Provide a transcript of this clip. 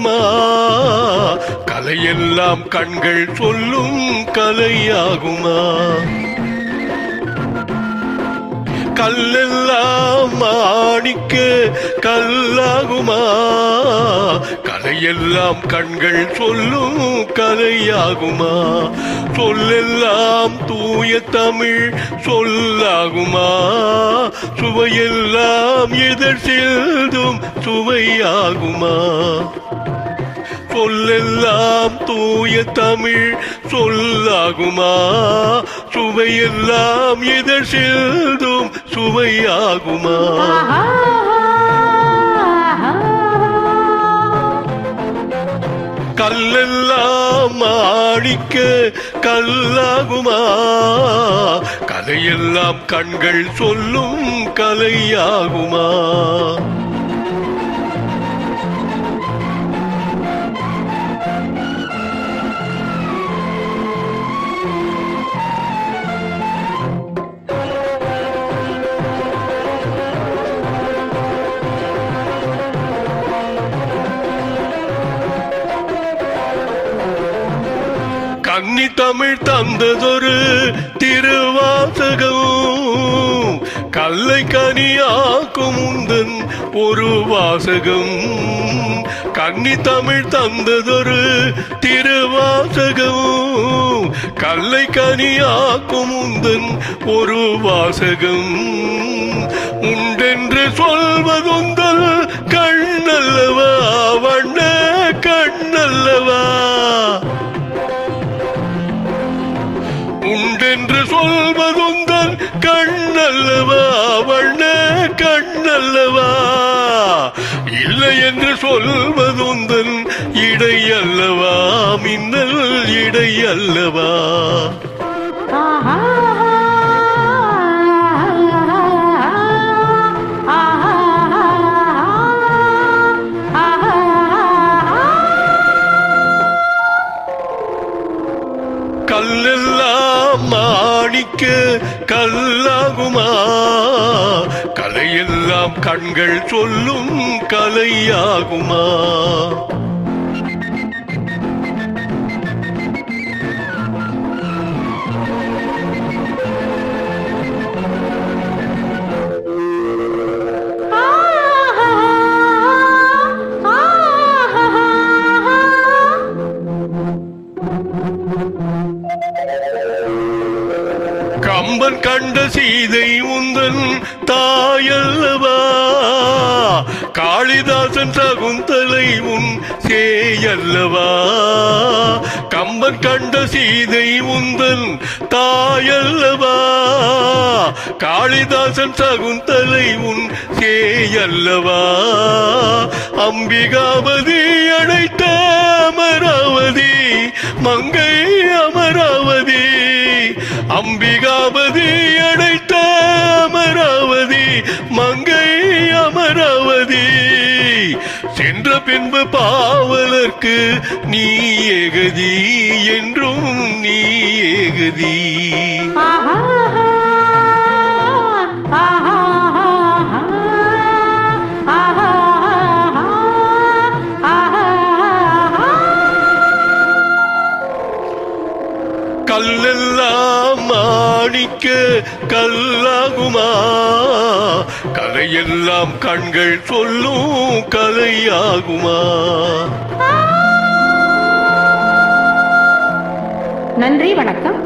கல்லாகுமா? கலையெல்லாம் கண்கள் சொல்லும் கலையாகுமா? கல்லெல்லாம் மாணிக்க கல்லாகுமா? கலையெல்லாம் கண்கள் சொல்லும் கலையாகுமா? சொல்லெல்லாம் தூய தமிழ் சொல்லாகுமா? சுவையெல்லாம் எதிர் செல்தும் சுவையாகுமா? சொல்லெல்லாம் தூய தமிழ் சொல்லாகுமா? சுவையெல்லாம் எதிர் செல்தும் சுவையாகுமா? கல்லெல்லாம் மாணிக்க கல்லாகுமா? கலையெல்லாம் கண்கள் சொல்லும் கலையாகுமா? கன்னி தமிழ் தந்ததொரு திருவாசகம் கல்லை கனியாக்கும் உந்தன் ஒரு வாசகம். கன்னி தமிழ் தந்ததொரு திருவாசகம் கல்லை கனியாக்கும் உந்தன் ஒரு வாசகம். உண்டென்று சொல்வதுந்தல் கண்ணல்லவா? வண்ண கண்ணல்லவா? உண்டென்று சொல்வதுந்தன் கண்ணல்லவா? வண்ண கண்ணல்லவா? இல்லை என்று சொல்வதுந்தன் இடை அல்லவா? மின்னல் இடை அல்லவா? கல்லெல்லாம் மாணிக்க கல்லாகுமா? கலையெல்லாம் கண்கள் சொல்லும் கலையாகுமா? கம்பன் கண்ட சீதை உந்தன் தாயல்லவா? காளிதாசன் சகுந்தலை உன் சேயல்லவா? கம்பன் கண்ட சீதை உந்தன் தாயல்லவா? காளிதாசன் சகுந்தலை உன் சேயல்லவா? அம்பிகாபதி அழைத்த அமராவதி மங்கை அமராவதி. அம்பிகாபதி அழைத்த அமராவதி மங்கை அமராவதி. சென்ற பின்பு பாவலர்க்கு நீ ஏகதி என்றும் நீ ஏகதி. கல்லெல்லாம் மாணிக்க கல்லாகுமா? கலையெல்லாம் கண்கள் சொல்லும் கலையாகுமா? நன்றி, வணக்கம்.